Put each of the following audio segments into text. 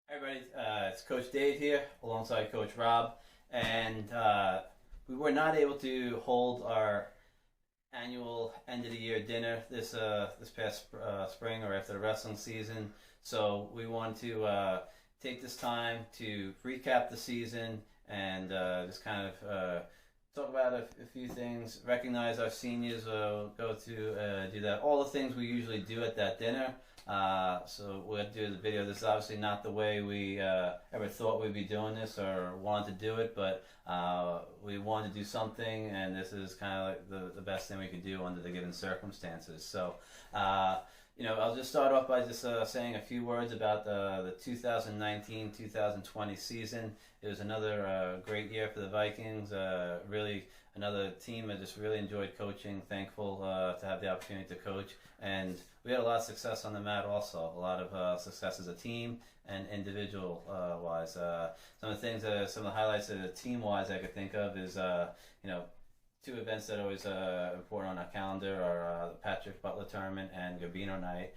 Hi everybody, it's Coach Dave here alongside Coach Rob, and we were not able to hold our annual end of the year dinner this past spring or after the wrestling season. So we want to take this time to recap the season and just kind of talk about a few things. Recognize our seniors. Go to do that. All the things we usually do at that dinner. So we'll do the video. This is obviously not the way we ever thought we'd be doing this or wanted to do it, but we wanted to do something, and this is kind of like the best thing we could do under the given circumstances. So, I'll just start off by just saying a few words about the 2019-2020 season. It was another great year for the Vikings. Really, another team I just really enjoyed coaching. Thankful to have the opportunity to coach, and we had a lot of success on the mat also. A lot of success as a team and individual wise. Some of the things, some of the highlights of the team wise I could think of is, two events that are always important on our calendar are the Patrick Butler Tournament and Gabino Night.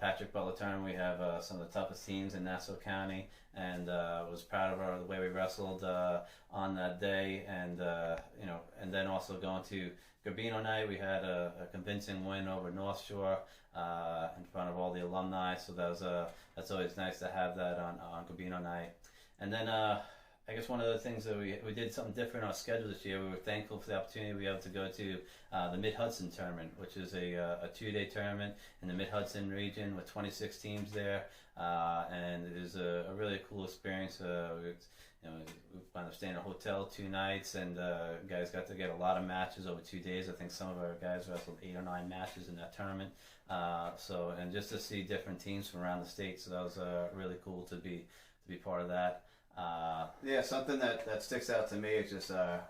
Patrick Butler Tournament, we have some of the toughest teams in Nassau County, and was proud of the way we wrestled on that day, and and then also going to Gabino Night, we had a convincing win over North Shore in front of all the alumni. So that's always nice to have that on Gabino Night, and then. I guess one of the things that we did something different on our schedule this year. We were thankful for the opportunity to be able to go to the Mid-Hudson Tournament, which is a 2-day tournament in the Mid-Hudson region with 26 teams there, and it is a really cool experience. We wound up staying in a hotel 2 nights, and guys got to get a lot of matches over 2 days. I think some of our guys wrestled 8 or 9 matches in that tournament. And just to see different teams from around the state, so that was really cool to be part of that. Something that sticks out to me is just our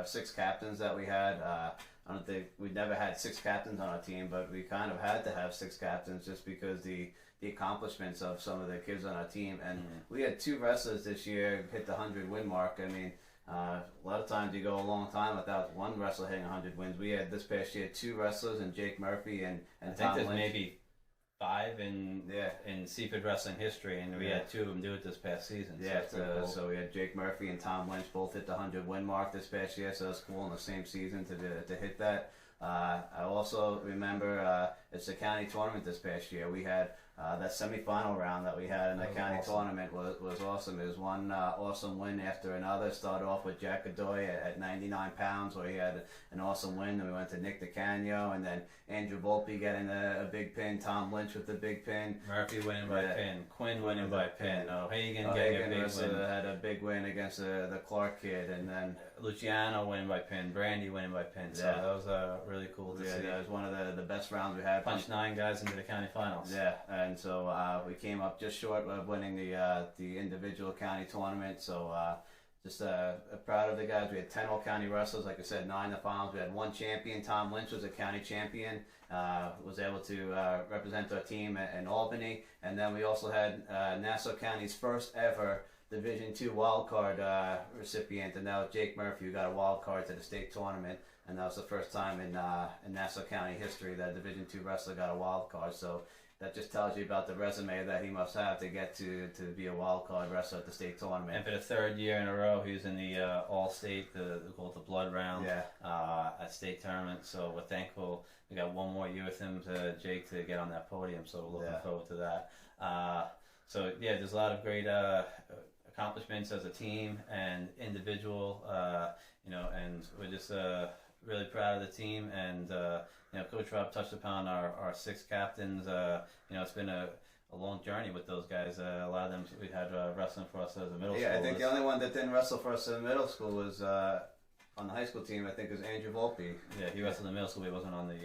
6 captains that we had. I don't think we'd never had 6 captains on our team, but we kind of had to have 6 captains just because the accomplishments of some of the kids on our team. And we had 2 wrestlers this year hit the 100 win mark. I mean, a lot of times you go a long time without one wrestler hitting 100 wins. We had this past year 2 wrestlers, and Jake Murphy and I think Tom there's Lynch. maybe 5 in Seaford wrestling history, and we had 2 of them do it this past season. So we had Jake Murphy and Tom Lynch both hit the 100 win mark this past year, so that's cool in the same season to hit that. I also remember it's the county tournament this past year. We had that semifinal round that we had in the county tournament was awesome. It was one awesome win after another. Started off with Jack Godoy at 99 pounds, where he had an awesome win. Then we went to Nick DeCanio, and then Andrew Volpe getting a big pin. Tom Lynch with the big pin. Murphy winning by pin. Quinn winning by pin. O'Hagan getting a big win. Had a big win against the Clark kid, and then Luciano winning by pin. Brandy winning by pin. So that was really cool to see. That was one of the best rounds we had. Punched 9 guys into the county finals. Yeah, and so we came up just short of winning the individual county tournament. So just proud of the guys. We had 10 all-county wrestlers. Like I said, 9 in the finals. We had 1 champion. Tom Lynch was a county champion. Was able to represent our team in Albany. And then we also had Nassau County's first ever Division II wild card recipient, and that was Jake Murphy, who got a wild card to the state tournament. And that was the first time in Nassau County history that a Division II wrestler got a wild card. So that just tells you about the resume that he must have to get to be a wild card wrestler at the state tournament. And for the 3rd year in a row, he was in the all-state, they call it the blood round, at state tournament. So we're thankful we got 1 more year with him, Jake, to get on that podium. So we're looking forward to that. There's a lot of great accomplishments as a team and individual, and we're just really proud of the team. And Coach Rob touched upon our 6 captains. It's been a long journey with those guys. A lot of them we had wrestling for us as a middle school. I think the only one that didn't wrestle for us in middle school was on the high school team. I think it was Andrew Volpe. Yeah, he wrestled in middle school. He wasn't on the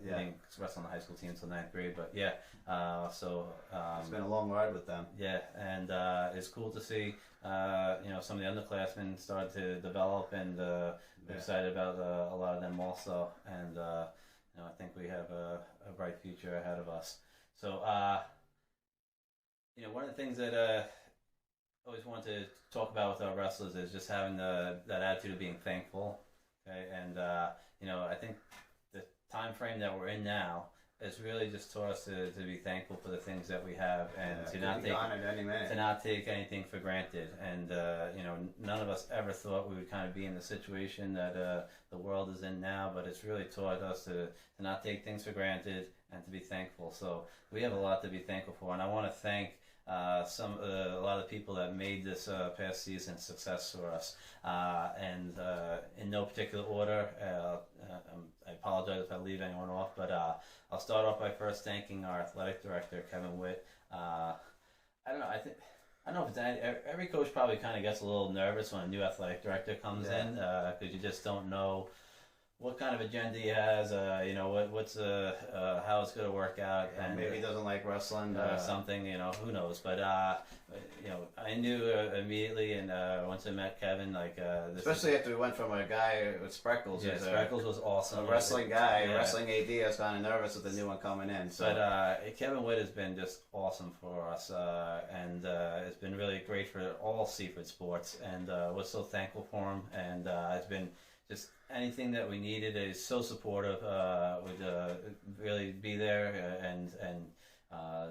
he didn't wrestle on the high school team until 9th grade. But it's been a long ride with them. Yeah, and it's cool to see some of the underclassmen start to develop, and we're excited about a lot of them also. And I think we have a bright future ahead of us. So one of the things that I always want to talk about with our wrestlers is just having that attitude of being thankful. Okay, and I think the time frame that we're in now, it's really just taught us to be thankful for the things that we have and Yeah, to could not be take gone at any minute. to not take anything for granted. And you know, none of us ever thought we would kind of be in the situation that the world is in now. But it's really taught us to not take things for granted and to be thankful. So we have a lot to be thankful for, and I want to thank a lot of people that made this past season success for us. And in no particular order, I apologize if I leave anyone off, but I'll start off by first thanking our athletic director, Kevin Witt. I don't know. I don't know if it's every coach probably kind of gets a little nervous when a new athletic director comes in because you just don't know what kind of agenda he has. You know what's how it's going to work out, and Maybe he doesn't like wrestling. something. You know, who knows? But you know, I knew immediately, and once I met Kevin, like Especially after we went from a guy with Spreckles, yeah, who's Spreckles was awesome. a wrestling guy, Yeah. wrestling AD. I was kind of nervous with the new one coming in. So. But Kevin Witt has been just awesome for us, and it's been really great for all Seaford sports, and we're so thankful for him. And it's been just anything that we needed. He's so supportive. Would really be there, and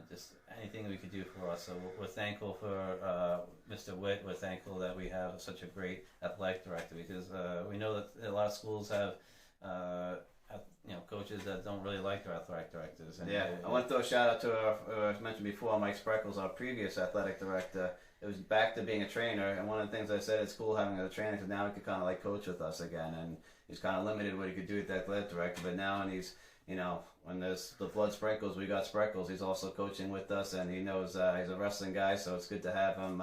just anything we could do for us. So we're thankful for Mr. Witt. We're thankful that we have such a great athletic director because we know that a lot of schools have. You know, coaches that don't really like their athletic directors. And Yeah, I want to throw a shout out to as mentioned before, Mike Spreckles, our previous athletic director. It was back to being a trainer, and one of the things I said, it's cool having a trainer because now he could kind of like coach with us again, and he's kind of limited what he could do with the athletic director, but now and he's, you know, when there's the flood sprinkles, we got Spreckles. He's also coaching with us, and he knows he's a wrestling guy, so it's good to have him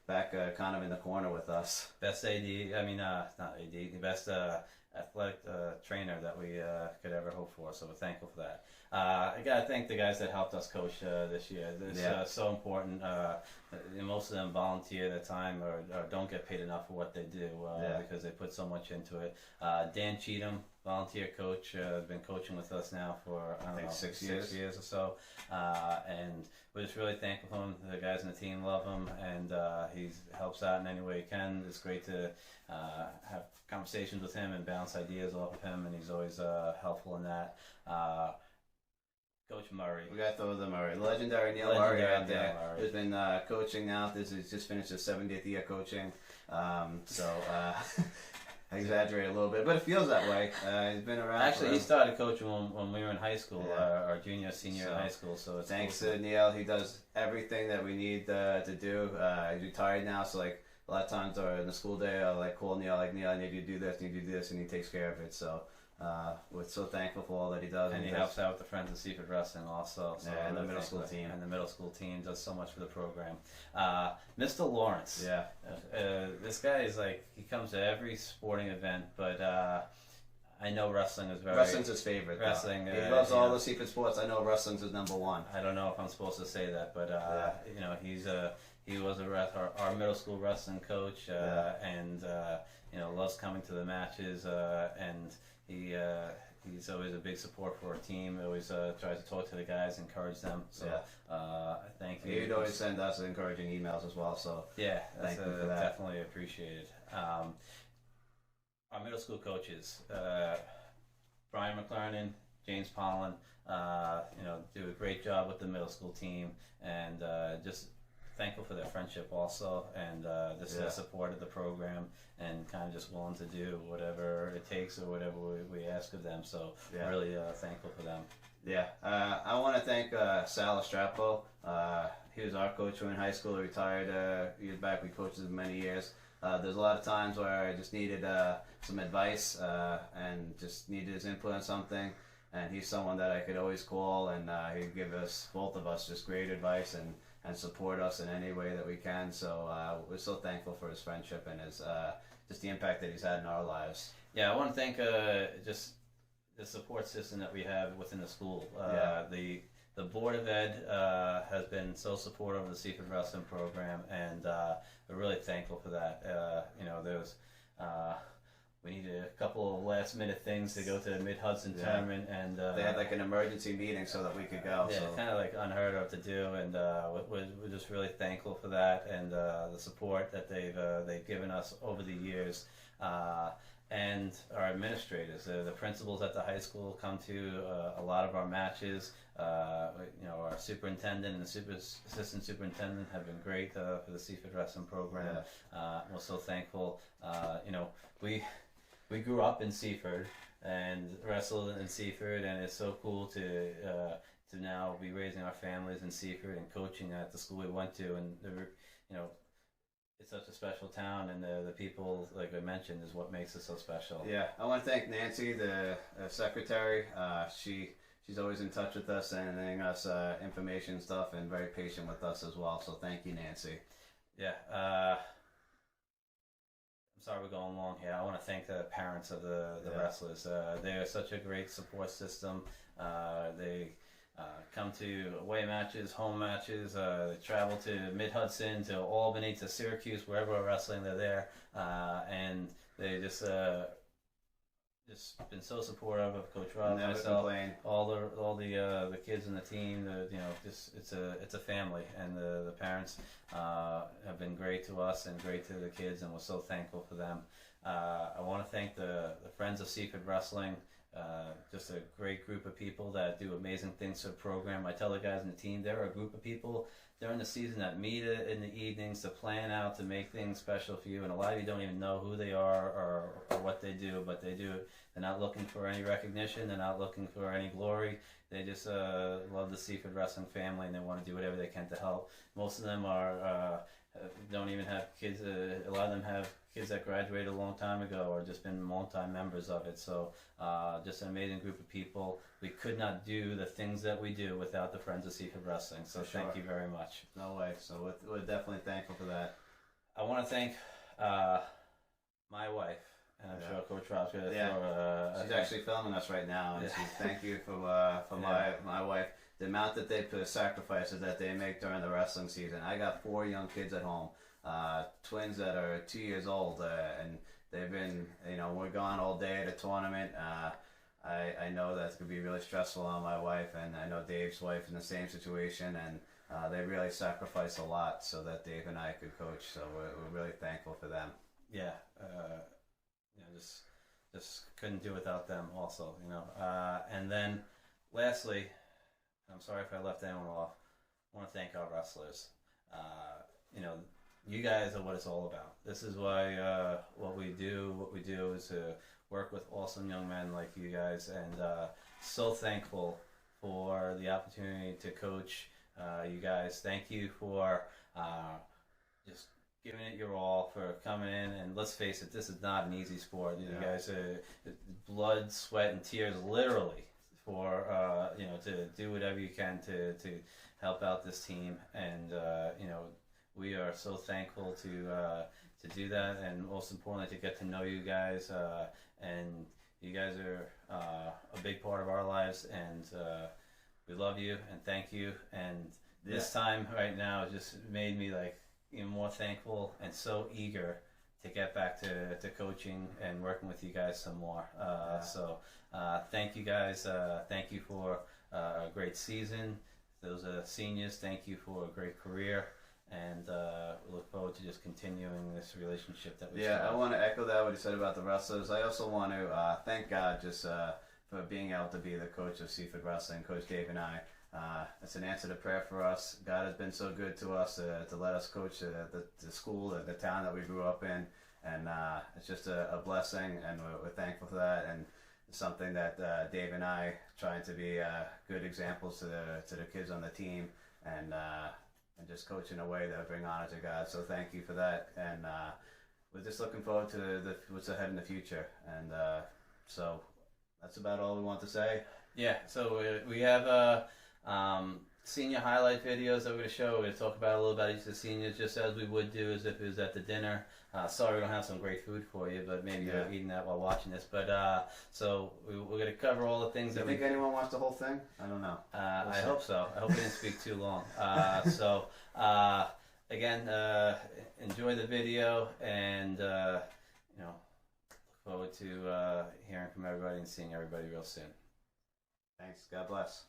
back kind of in the corner with us. best AD, I mean, not AD, the best athletic trainer that we could ever hope for. So we're thankful for that. I gotta thank the guys that helped us coach this year. It's so important. Most of them volunteer their time or don't get paid enough for what they do because they put so much into it. Dan Cheatham, volunteer coach, has been coaching with us now for I think 6 years or so, and we're just really thankful for him. The guys in the team love him, and he helps out in any way he can. It's great to have conversations with him and bounce ideas off of him, and he's always helpful in that. Coach Murray. We got to throw the Murray, legendary Neil Murray out there, who's been coaching now. This is just finished his 70th year coaching. So I exaggerate a little bit, but it feels that way. He's been around. Actually, he started coaching when we were in high school, our junior, senior in high school. So it's thanks to Neil. He does everything that we need to do. He's retired now, so like a lot of times in the school day, I'll like call Neil, like Neil, I need you to do this, need you to do this, and he takes care of it. So. We're so thankful for all that he does. And he helps out with the Friends of Seaford Wrestling also. So and the middle school team. And the middle school team does so much for the program. Mr. Lawrence. Yeah. This guy is like, he comes to every sporting event, but I know wrestling is Wrestling's his favorite. Wrestling. He loves all the Seaford sports. I know wrestling's his number one. I don't know if I'm supposed to say that, but you know, he was our middle school wrestling coach, and you know, loves coming to the matches, and he's always a big support for our team. Always tries to talk to the guys, encourage them. So thank you. He'd always send us encouraging emails as well. So yeah, thank you for that. Definitely appreciated. Our middle school coaches, Brian McLernan, James Pollan, you know, do a great job with the middle school team, and just thankful for their friendship also, and just their support of the program, and kind of just willing to do whatever it takes or whatever we ask of them. So really thankful for them. Yeah, I want to thank Sal Estrapo. He was our coach when in high school. He retired years back. We coached him many years. There's a lot of times where I just needed some advice and just needed his input on something. And he's someone that I could always call, and he'd give us, both of us, just great advice and support us in any way that we can. So we're so thankful for his friendship and his just the impact that he's had in our lives. Yeah, I want to thank just the support system that we have within the school. The Board of Ed has been so supportive of the Seaford Wrestling program, and we're really thankful for that. You know, there's we needed a couple of last minute things to go to the Mid-Hudson tournament, and they had like an emergency meeting so that we could go. Yeah, so. kind of like unheard of to do, and we're just really thankful for that, and the support that they've given us over the years. and our administrators. The principals at the high school come to a lot of our matches. Our superintendent and the assistant superintendent have been great for the Seaford Wrestling program. We're so thankful. We grew up in Seaford and wrestled in Seaford, and it's so cool to now be raising our families in Seaford and coaching at the school we went to, and it's such a special town, and the people, like I mentioned, is what makes it so special. Yeah, I want to thank Nancy, the secretary. She's always in touch with us, sending us information and stuff, and very patient with us as well. So thank you, Nancy. Yeah. I'm sorry we're going long here. I want to thank the parents of the wrestlers. They're such a great support system. They come to away matches, home matches. They travel to Mid-Hudson, to Albany, to Syracuse, wherever we're wrestling, they're there. And they just been so supportive of Coach Rob, myself, all the kids in the team. It's a family, and the parents have been great to us and great to the kids, and we're so thankful for them. I want to thank the Friends of Seaford Wrestling. Just a great group of people that do amazing things for the program. I tell the guys in the team, they're a group of people during the season that meet in the evenings to plan out, to make things special for you. And a lot of you don't even know who they are or what they do, but they do it. They're not looking for any recognition. They're not looking for any glory. They just love the Seaford Wrestling family, and they want to do whatever they can to help. Most of them don't even have kids. A lot of them have kids that graduated a long time ago or just been long-time members of it. So just an amazing group of people. We could not do the things that we do without the Friends of Seaford Wrestling. So thank you very much. No way. So we're definitely thankful for that. I want to thank my wife, and I'm sure Coach Rob's going to throw she's actually filming us right now, and she's thank you for my wife. The amount that they put, sacrifices that they make during the wrestling season. I got 4 young kids at home, twins that are 2 years old, and they've been, we're gone all day at a tournament. I know that's going to be really stressful on my wife, and I know Dave's wife in the same situation, and they really sacrifice a lot so that Dave and I could coach. So we're really thankful for them. Yeah, just couldn't do without them also, and then lastly, I'm sorry if I left anyone off, I want to thank our wrestlers. You guys are what it's all about. This is why what we do is to work with awesome young men like you guys, and so thankful for the opportunity to coach you guys. Thank you for just giving it your all, for coming in, and let's face it, this is not an easy sport. You guys are blood, sweat, and tears, literally, for to do whatever you can to help out this team, and we are so thankful to do that, and most importantly to get to know you guys, and you guys are a big part of our lives, and we love you and thank you, and this time right now it just made me even more thankful and so eager to get back to coaching and working with you guys some more. So thank you guys. Thank you for a great season. Those seniors, thank you for a great career. And we look forward to just continuing this relationship that we started. I want to echo that, what you said about the wrestlers. I also want to thank God just for being able to be the coach of Seaford Wrestling, Coach Dave and I. It's an answer to prayer for us. God has been so good to us to let us coach the school, the town that we grew up in, and it's just a blessing, and we're thankful for that. And it's something that Dave and I trying to be good examples to the kids on the team, and just coach in a way that bring honor to God. So thank you for that, and we're just looking forward to what's ahead in the future. And so that's about all we want to say. Yeah. So we have senior highlight videos that we're going to show. We're going to talk about a little about each of the seniors, just as we would do as if it was at the dinner. Sorry we don't have some great food for you, but maybe you're eating that while watching this. But so we're going to cover all the things Do you think anyone watched the whole thing? I don't know. I hope so. I hope we didn't speak too long. So again, enjoy the video, and look forward to hearing from everybody and seeing everybody real soon. Thanks. God bless.